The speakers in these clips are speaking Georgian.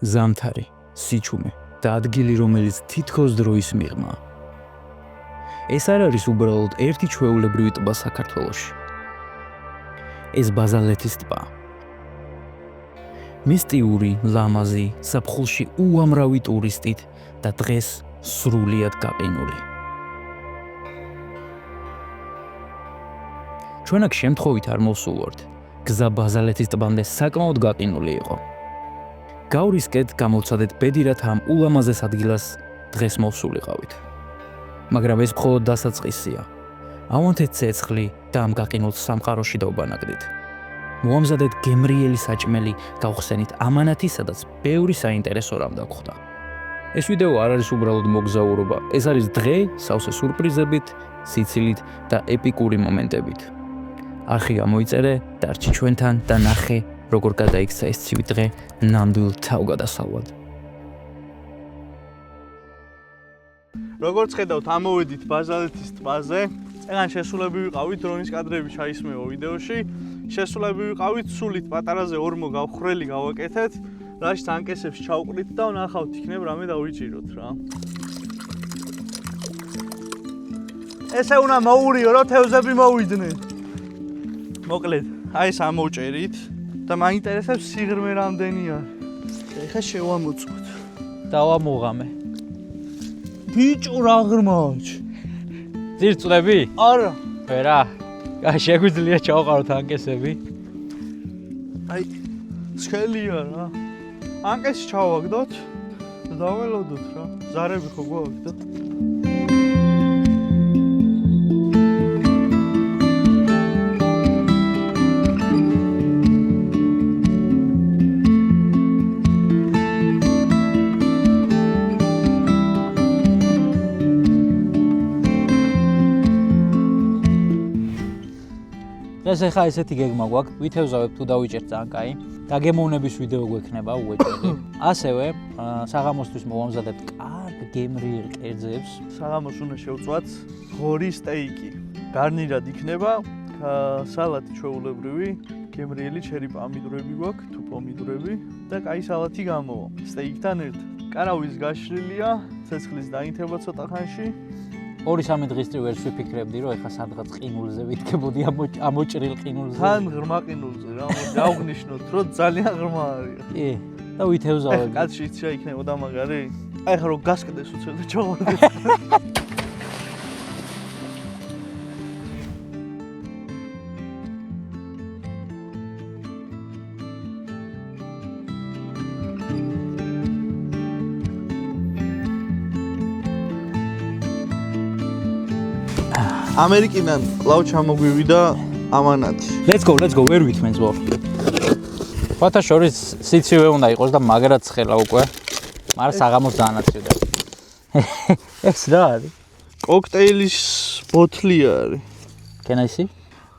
ზამთარი, სიჩუმე და ადგილი, რომელიც თითქოს დროის მიღმა. ეს არ არის უბრალოდ ერთი ჩვეულებრივი ტბა საქართველოში. ეს ბაზალეთის ტბა. მისტიური, ლამაზი, ზაფხულში უამრავი ტურისტით და დღეს სრულიად გაყინული. ჩვენ აქ შემთხვევით არ მოვსულვართ. გზა ბაზალეთის ტბამდე საკმაოდ გაყინული იყო. გავრისკეთ გამოვცადეთ ბედირად ამ ულამაზეს ადგილას დღეს მოვსულიყავით. მაგრამ ეს მხოლოდ დასაწყისია. ავონთეთ ცეცხლი და ამ გაყინულ სამყაროში დავბანაკდით. მოამზადეთ გემრიელი საჭმელი, გავხსენით ამანათი, სადაც ბევრი საინტერესო რამ დაგხვდა. ეს ვიდეო არ არის უბრალოდ მოგზაურობა, ეს არის დღე სავსე სურპრიზებით, სიცილით და ეპიკური მომენტებით. არხი გამოიწერე, დარჩი ჩვენთან და ნახე, როგორ გადაიქცა ეს ცივი დღე ნამდვილ თავგადასავლად. როგორც ხედავთ, ამოვედით ბაზალეთის ტბაზე. წეგან შესულები ვიყავით, დრონის კადრები ჩაისმევა ვიდეოში. შესულები ვიყავით, სულით პატარაზე ორმო გავხრელი გავაკეთეთ, რაშიც ანკესებს ჩავყრით და ვნახავთ იქნებ რამე დავიჭიროთ რა. ესე უნდა მოურიო, რომ თევზები მოვიდნენ. მოკლედ, აი ეს ამოვჭერით და მაინტერესებს სიღრმე რამდენი არის. ეხლა შევამოწმოთ. დავამოღამე. ბიჭო რა ღრმაჩ. ძირწლები? არა. ვერა. აი შეგვიძლია ჩავყაროთ ანკესები. აი სქელია რა. ანკეს ჩავაგდოთ და დაველოდოთ რა. ზარები ხო გვაქვს და ეს ახლა ესეთი გეგმა გვაქვს, ვითევზავებ თუ დავიჭერთ ძალიან კაი. დაგემოვნების ვიდეო გვექნება უეჭველი. ასევე საღამოსთვის მოვამზადებთ კარგ გემრიელ კერძებს. საღამოს უნდა შევწვათ ღორი სტეიკი. გარნირად იქნება სალატი ჩვეულებრივი, გემრიელი ჩერი პომიდრები გვაქვს, თუ პომიდრები და კაი სალატი გამოვა. სტეიკთან ერთად. კარავის გაშლილია, ცეცხლის დაინთება ცოტა ხანში. 2-3 დღის წინ ვერც ვიფიქრებდი, რომ ეხლა სადღაც ყინულზე ვიტკებოდი ამოჭრილ ყინულზე. თან ღრმა ყინულზე რა, დავღნიშნოთ, რომ ძალიან ღრმა არის. კი, და ვითევზავებ. კაცში იცი იქნებოდა მაგარი? აი ხა რომ გასკდეს უცებ და ჩავარდე. ამერიკიდან კლავ ჩამოგვივიდა ამანათი. Let's go, ვერ ვითმენს ვო. ფათა შორის სიცივე უნდა იყოს და მაგრად ცხელა უკვე. მაგრამ საღამოს დაანაცვიდა. ეს რა არის? კოქტეილის ბოთლი არის. Can I see?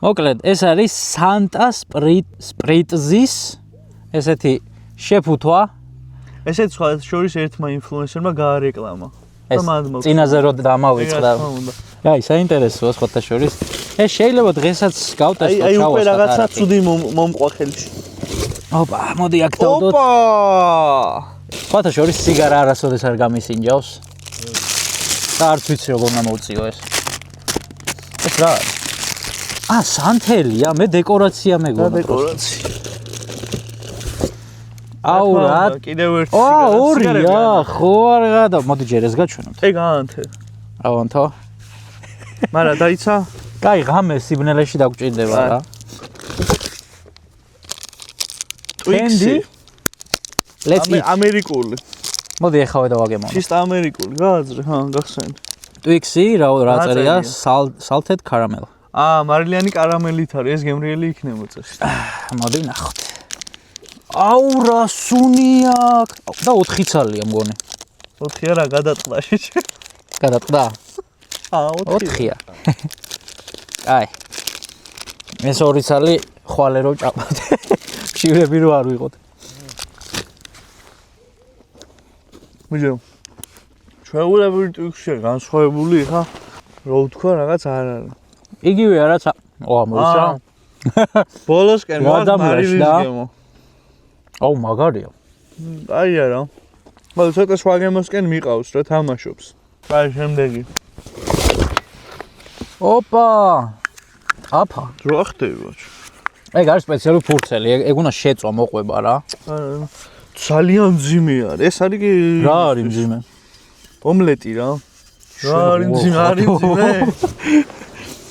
მოკლედ, ეს არის Santa Spritzის ესეთი შეფუთვა. ესეც სხვა შორის ერთმა ინფლუენსერმა გაარეკლამა. ეს წინაზე რო დამავიწყდა. აი, საინტერესოა სხვათა შორის. ეს შეიძლება დღესაც გავტესტო აი ჩავასხათ. აი უკვე რაღაცა ცუდი მომყვა ხელში. ოპა, მოდი აქ დავდოთ. ოპა! სხვათა შორის სიგარა არასოდეს არ გამისინჯავს. და არც ვიცი როგორ უნდა მოვწიო ეს. ეს რა არის? სანთელია, მე დეკორაცია მეგონა. დეკორაცია. აუ რა? კიდევ ერთი სიგარა. ორია, ხო არ გადა. მოდი ჯერ ეს გაჩვენოთ. ეგ აანთე. ავანთო. მარა დაიცა? კაი, ღამე სიბნელეში დაგჭირდება რა. ტვიქსი. ამერიკული. მოდი ეხავე დავაგემოვნო. ჩისტა ამერიკული, გააძრე, გახსენე. ტვიქსი რა წერია? salted caramel. მარილიანი კარამელით არის, ეს გემრიელი იქნება წესი. მოდი ნახოთ. აუ რა სუნია და 4 ცალია მგონი. 4 არა გადაწყდა შეჭე. გადაწყდა? 4-ია. აი. ეს 2 ცალი ხვალე რო ჭამოთ. ხშირები რო არ ვიყოთ. მიჯო. ჩვეულებრივი ტვიქსია განსხვავებული ხა. რო ვთქვა რაღაც არ არის. იგივე არაც მოისა. ბოლოსკენ მარილის გემო. აუ მაგარია. აი არა. მაგრამ ცოტა სხვა გემოსკენ მიყავს რა თამაშობს. აი შემდეგი. ოპა. აფა. რა ხდება? ეგ არის სპეციალური ფურცელი, ეგ უნდა შეწვა მოყვება რა. ძალიან მძიმე არის. ეს არის კი რა არის მძიმე? ომლეტი რა. რა არის მძიმე?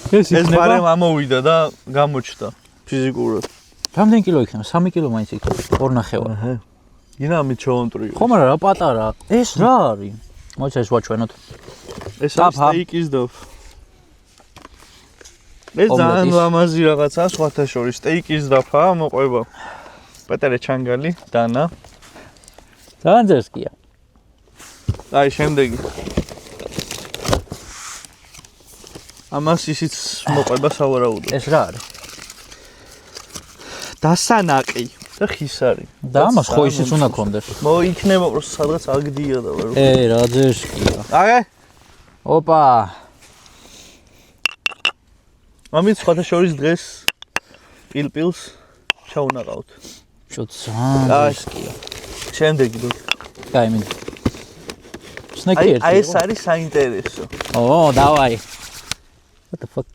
ეს ბარემ ამოვიდა და გამოჩნდა ფიზიკურად. რამდენი კილო იქნება? 3 კილო მაინც იქნება. 2.5. აჰა. დინამით ჩაონტრიო. ხომ არა რა პატარა. ეს რა არის? მოიცა ეს ვაჩვენოთ. ეს არის სტეიკის და ეს ძალიან ლამაზი რაღაცა, სხვათა შორის სტეიკის დაფა მოყვება. პეტერე ჩანგალი, დანა. ძალიან ძერსკია. აი შემდეგი. ამას ისიც მოყვება სავარაუდოდ. ეს რა არის? დასანაყი და ხისარი. და ამას ხო ისიც უნდა კონდეს. მოიქნება პროს სადღაც აგდია და ვერ. რა ძერსკია. აგე? ოპა. ამით სხვათა შორის დღეს პილპილს ჩაუნაყავთ. ძალიან ძერსკია. შემდეგი დო. კაი მინდა. სნეკი ერთი. აი ეს არის საინტერესო. ო, დავაი. What the fuck?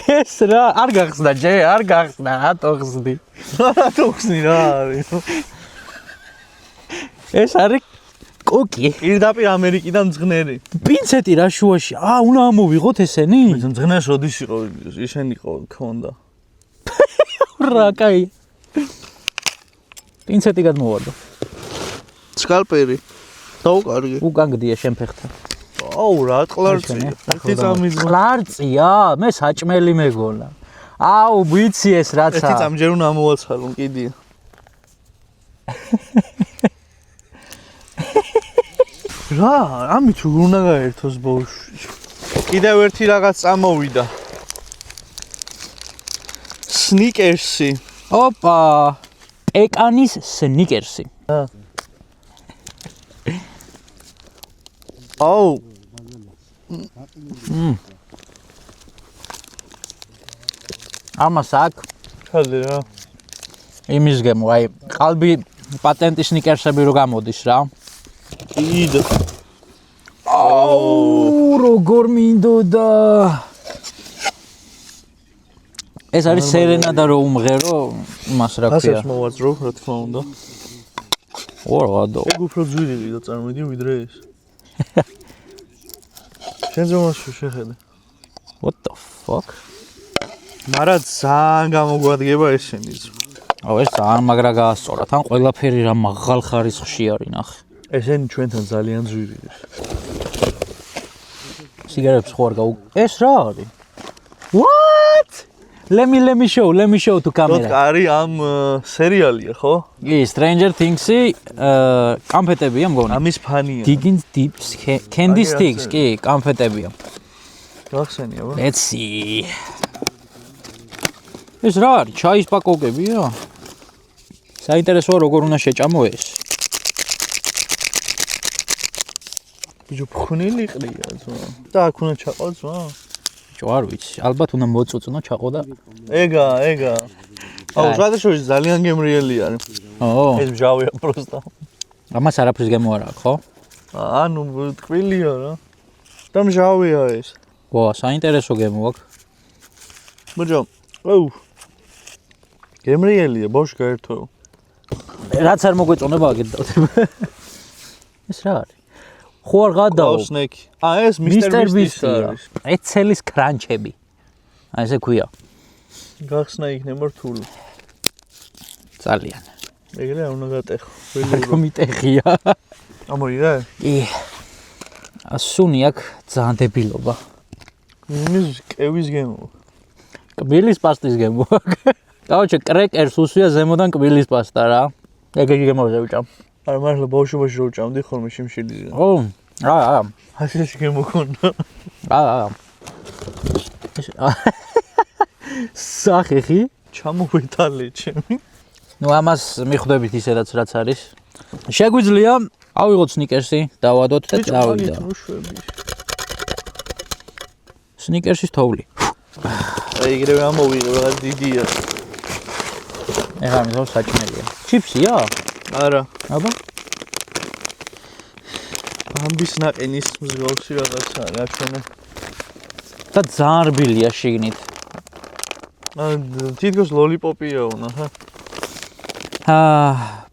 ეს რა არ გახსნა ჯე, არ გახსნა, რატო ხსნი? რატო ხსნი რა არის? ეს არის კოკი. პირდაპირ ამერიკიდან მძღნერი. პინცეტი რა შუაში? უნდა ამოვიღოთ ესენი? მძღნეს როდის იყო? ისენი ქონდა. რა, კაი. პინცეტი გადმოვარდა. სკალპერი. დაუკარგე. უკან გდია შენ ფეხთან. აუ რა ყლარწია. ერთი წამის ყლარწია? მე საჭმელი მეგონა. აუ ვიცი ეს რაცა. ერთი წამ ჯერ უნდა ამოვაცხალო კიდია. რა, ამით უნდა გაერთოს ბავშვი. კიდევ ერთი რაღაც წამოვიდა. სნიკერსი. ოპა. პეკანის სნიკერსი. აუ. ამას აქ ხალე რა. იმის გემო, აი, ყალბი პატენტის სნიკერსები რო გამოდის რა. კიდე. აუ, როგორ მინდოდა. ეს არის სერენა და რო უმღერო, მას რა ქვია. ასაც მოვაძრო, რა თქმა უნდა. ვარადო. ეგ უფრო ძვირია და წარმოიდი ვიდრე ეს. შენზე მასში შეხედე. What the fuck? მარა ძალიან გამოგვადგება ესენიც. აუ ეს ძალიან მაგრა გაასწორა. თან ყველაფერი რა მაღალ ხარისხში არის ნახე. ესენი ჩვენთან ძალიან ძვირია. სიგარებს ხო არ გაუ ეს რა არის? What? Let me show to camera. როდ არის ამ სერიალია, ხო? კი, Stranger Things-ი კამფეტებია მგონი. ამის ფანია. Digging Dips Candy Sticks, კი, კამფეტებია. გახსენია, ბა? Let's see. ეს რა არის? ჩაის პაკეტებია? საინტერესოა როგორ უნდა შეჭამო ეს. ბიჭო, ფხნილი ყრია ზო. და აქ უნდა ჩაყო ზო. ბიჭო, არ ვიცი. ალბათ უნდა მოწუწნო ჩაყო და ეგა. აუ, შადაშოვის ძალიან გემრიელი არის. ო, ეს მჟავია პროსტა. ამას არაფრის გემო არ აქვს, ხო? ანუ ტკბილია რა. და მჟავია ეს. ვა, საინტერესო გემო აქვს. ბიჭო, აუ. გემრიელია, ბავშვი გაერთო. რაც არ მოგვეწონება აგედავთ. ეს რა არის? ხო არ გადაო. სნეკი. ეს მისტერ ბისტი არის. ეცელის კრანჩები. ესე ქვია. გახსნა იქნება რთული. ძალიან. ეგრე არ უნდა გატეხო. კომიტეხია. ამოიღე? კი. ასუნი აქ ძალიან დებილობა. იმის კევის გემო. კბილის პასტის გემო. გავჩე კრეკერს უსვია ზემოდან კბილის პასტა რა. ეგეთი გემოზე ვიჭამ. არა მართლა ბავშვობაში რო ვჭამდი ხოლმე შიმშილიზე. ო, აა. ასეში გემოქონდა. აა. სახეხი? ჩამოვეთალე ჩემი. ნუ ამას მიხვდებით ისედაც რაც არის. შეგვიძლია ავიღოთ სნიკერსი, დავადოთ და წავიდა. სნიკერსის თოვლი. ეგრევე ამოვიღე, რაღაც დიდია. ეხლა მისო საჭმელია. ჩიფსია? არა. აბა. ბამბის ნაყინის მსგავსი რაღაცა გაჩვენა. და ძალიან რბილია შიგნით. თითქოს ლოლიპოპია უნდა, ხა?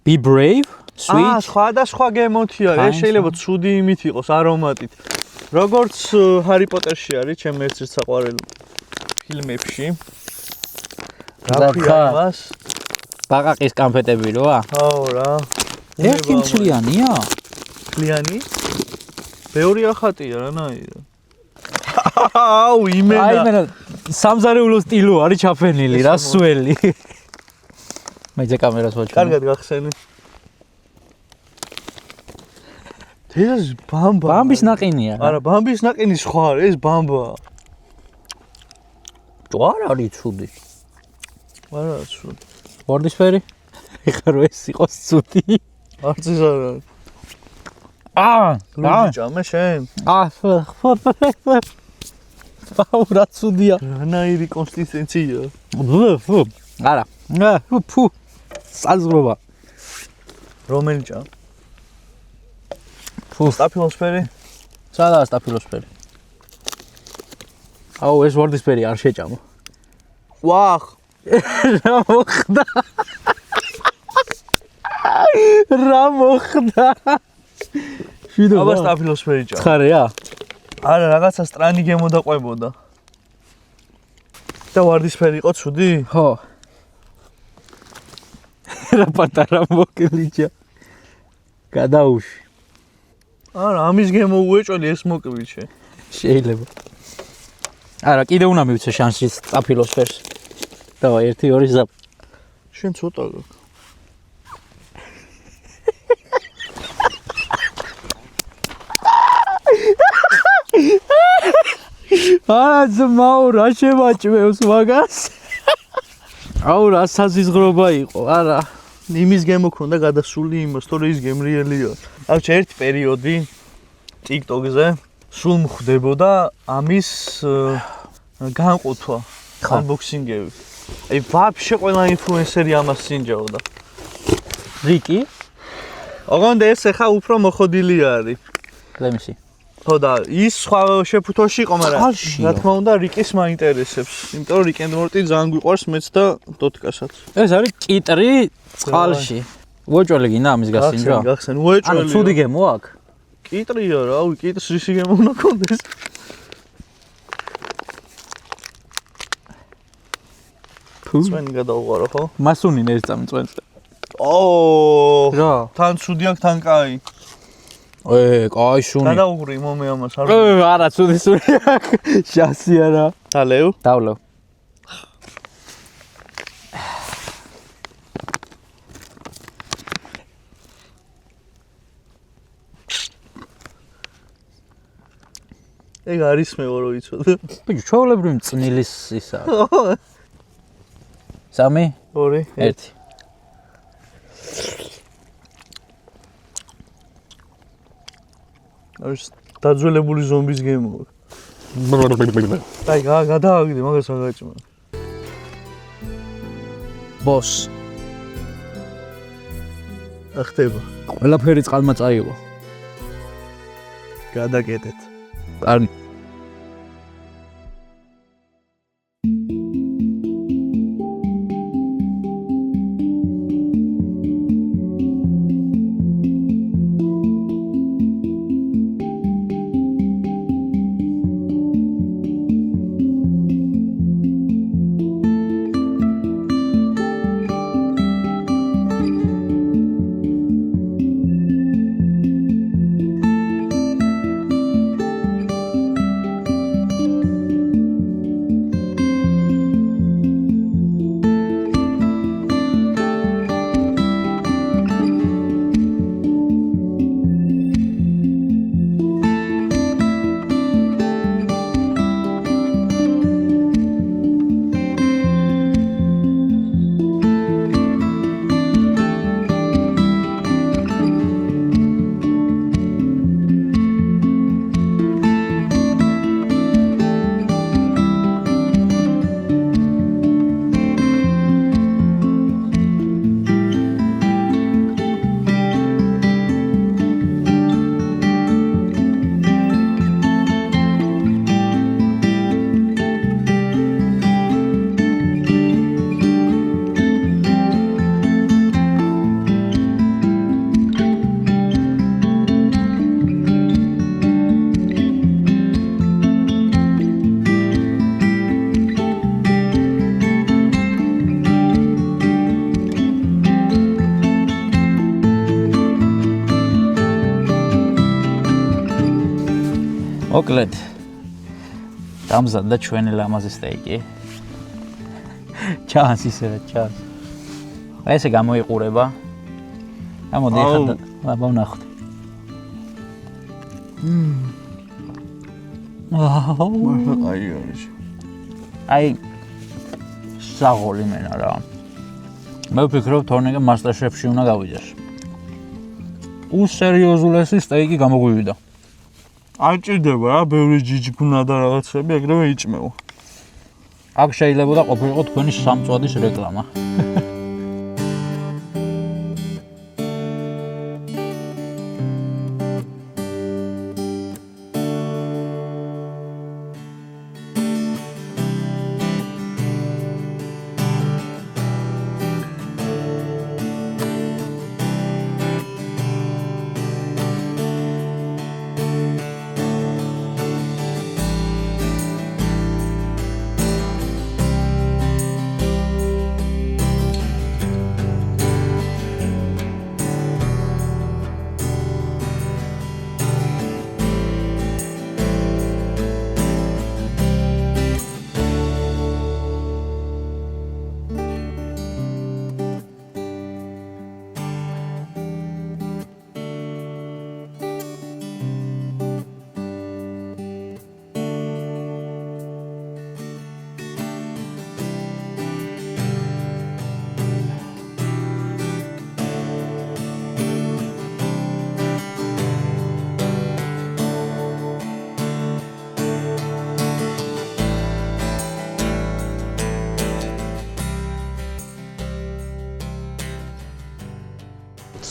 Be brave, sweet. სხვა გემოთი არის. ეს შეიძლება ცუდი იმით იყოს არომატით. როგორც ჰარი პოტერში არის, ჩემი ერთ საყვარელი ფილმებში. რა ქვია იმას? ბაყაყის კანფეტები როა? ხო რა. ერთი მცლიანია? მცლიანი? ბევრი ახატია რანაირად. აუ, იმენა. აიმენა სამზარეულო სტილო არის ჩაფენილი რა სველი. მაიძე კამერას ვაჩვენე. კარგად გახსენი. ეს ბამბა. ბამბის ნაყინია. არა, ბამბის ნაყინი სხვა არის, ეს ბამბა. ჯوار არის ცუდი. არა, ცუდი. ვარდისფერი? ეხლა რო ეს იყოს ცუდი. არც ის არა. ჭამე შენ? აუ რა ცუდია. რანაირი კონსისტენცია. არა. ფუ. საზღვრობა. რომელი ჭამ? ფუ. სტაფილოსფერი? სადაა სტაფილოსფერი? აუ ეს ვარდისფერი არ შეჭამა. ვახ. რა მოხდა? რა მოხდა? აბა სტაფილოსფერი ჭამ. ცხარეა? არა, რაღაცა სტრანი გემოდაყვებოდა. და ვარდისფერი იყო ცუდი? ხო. რა პატარა მოკლიჭა. გადაუში. არა, ამის გემო უეჭველი ეს მოკვიჩე. შეიძლება. არა, კიდე უნდა მივცე შანსი სტაფილოსფერს. დავაი 1 2 3. შენ ცოტა გაქვს. ძმაო რა შემაჭმევს მაგას? აუ რა საზიზღრობა იყო, არა. იმის გემო ქონდა გადასული იმას, თორე ის გემრიელია. აუჩა ერთი პერიოდი TikTok-ზე სულ მხვდებოდა ამის განყოფა, unboxing-ები. აი ვაფშე ყველა ინფლუენსერი ამას სინჯაოდა. რიკი? ოღონდ ეს ხა უფრო მოხოდილი არის. ლემისი. ხო და ის სხვა შეფუთოში იყო, მაგრამ რა თქმა უნდა რიკის მაინტერესებს. იმიტომ რომ რიკ ენდ მორტი ძალიან გვიყვარს მეც და დოტკასაც. ეს არის კიტრი წყალში. უეჭველი გინდა ამის გასინჯვა? გახსენ, უეჭველი. ანუ ცუდი გემო აქვს? კიტრია რა, აუ კიტრს რისი გემო უნდა კონდეს. წვენი გადავუყარო ხო? მასუნი ნერს წამწვენს. ოო! რა? თან ცუდი აქვს, თან კაი. კაი შუნი. გადავუღრი მომე ამას არ. არა, ცუდი სული აქვს. შასია რა. დალევ? დავლევ. ეგ არის მეო რო იცოდე. ბიჭო, ჩვეულებრივი წნილის ისა. 3 2 1 არის დაძველებული ზომბის გემო. აი გადააგდე მაგას აგაჭმა. ბოს. ახტება. ყველაფერი წყალმა წაიღო. გადაკეთეთ. კარგი. მოკლედ დამზადდა ჩვენი ლამაზი სტეიკი. ჩანს ისე რა ჩანს. ესე გამოიყურება. ამოდი ახლა აბა ვნახოთ. აი არის. აი საღოლი მენა რა. მე ვფიქრობ თორნიკე მასტერშეფში უნდა გავიდეს. უსერიოზულესი სტეიკი გამოგვივიდა. არ ჭირდება რა, ბევრი ჯიჯგუნა და რაღაცები ეგრევე იჭმევა. აქ შეიძლება ყოფილიყო თქვენი სამწვადის რეკლამა.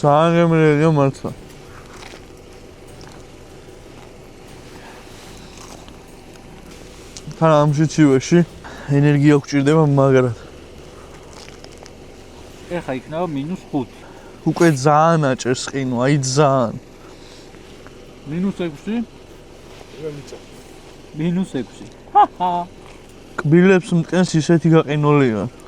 ძალიან გემრიელია მართლა. თან ამ სიცივეში ენერგია გვჭირდება მაგრად. ეხა იქნება -5. უკვე ძალიან აჭერს ყინო, აი ძალიან. -6? -6. კბილებს მტკენს ისეთი გაყინულია.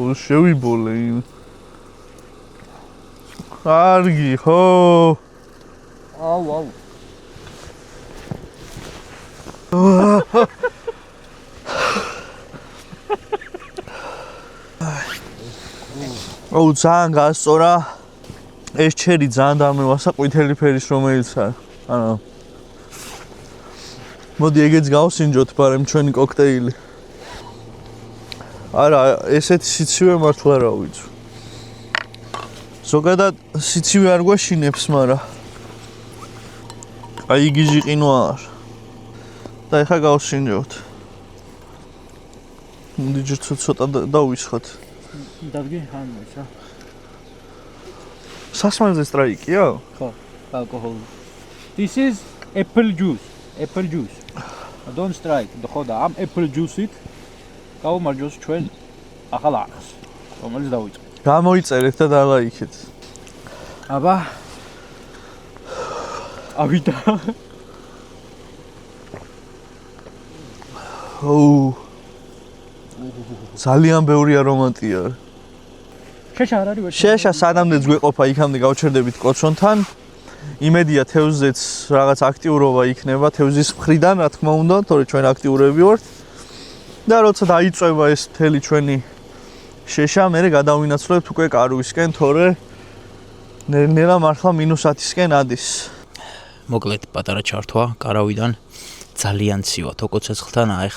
შევიბოლე. კარგი, ხო? აუ. აუ, ძალიან გასწორა. ეს ჩერი ძალიან დამევასა ყვითელი ფერის რომელიც არის. ანუ მოდი ეგეც გავსინჯოთ, ბარემ ჩვენი კოქტეილი. არა, ესეთი სიცივე მართლა რა ვიცი. ზოგადად სიცივე არ გვაშინებს, მაგრამ აი გიჟი ყინო არ. და ეხა გავსინჯოთ. მოდი ცოტა დავისხოთ. დავგი ხანმოცა. სასმელზე სტრაიკია? ხო, alcohol. This is apple juice. Don't strike. ხო და ამ apple juice-ით გავუმარჯოს ჩვენ ახალ არხს, რომელიც დავიწყეთ. გამოიწერეთ და დალაიქეთ. აბა. ავიდა. ოუ. ძალიან ბევრი არომატია. შეშა არ არის ვერ. შეშა სანამდეც გვეყოფა იქამდე გავჩერდებით კოცონთან. იმედია თევზზეც რაღაც აქტიურობა იქნება თევზის მხრიდან, რა თქმა უნდა, თორე ჩვენ აქტიურები ვართ. და როცა დაიწვება ეს მთელი ჩვენი შეშა, მე გადავინაცვლებთ უკვე კარვისკენ, თორე ნელა მართლა -10-ისკენ ადის. მოკლედ პატარა ჩართვა კარავიდან ძალიან ცივა თოკო ცეცხლთან აიხ.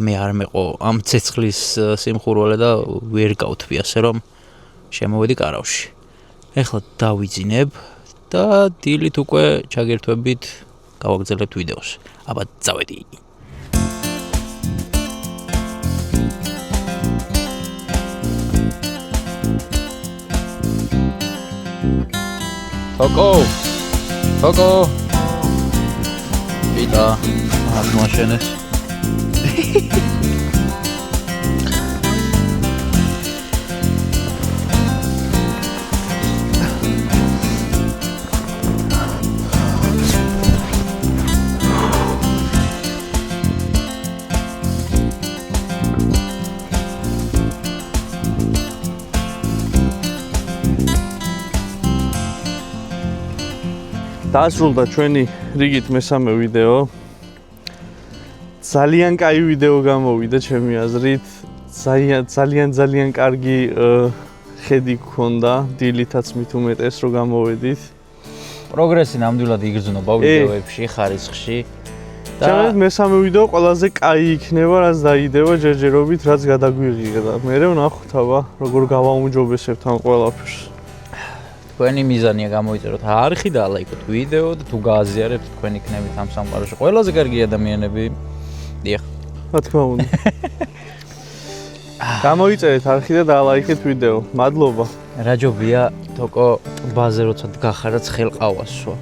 მე არ მეყო ამ ცეცხლის სიმხურვალე და ვერ გავთვი ასე რომ შემოვედი კარავში. ეხლა დავიძინებ და დილით უკვე ჩაგერთვებით გავაგრძელებთ ვიდეოს. აბა წავედი. Toko. Vita. Las mașinăs. დაასრულდა ჩვენი რიგით მესამე ვიდეო. ძალიან კაი ვიდეო გამოვიდა ჩემი აზრით. ძალიან კარგი ხედი გქონდა, დილითაც მით უმეტეს რომ გამოვედით. პროგრესი ნამდვილად იგრძნობა ვიდეოებში, ხარისხში. ჩემს მესამე ვიდეო ყველაზე კაი იქნება, რაც დაიდება ჯერჯერობით, რაც გადაგვიღია და მე ვნახოთ აბა როგორ გავაუმჯობესებთ ამ ყველაფერს. თქვენი მიზანია გამოიწეროთ არხი და ლაიქოთ ვიდეო და თუ გააზიარებთ თქვენ იქნებით ამ სამყაროში ყველაზე კარგი ადამიანები. დიახ. რა თქმა უნდა. გამოიწერეთ არხი და დალაიქეთ ვიდეო. მადლობა. რა ჯობია თოკო ბაზე როცა გახარა ცხელ ყავასო.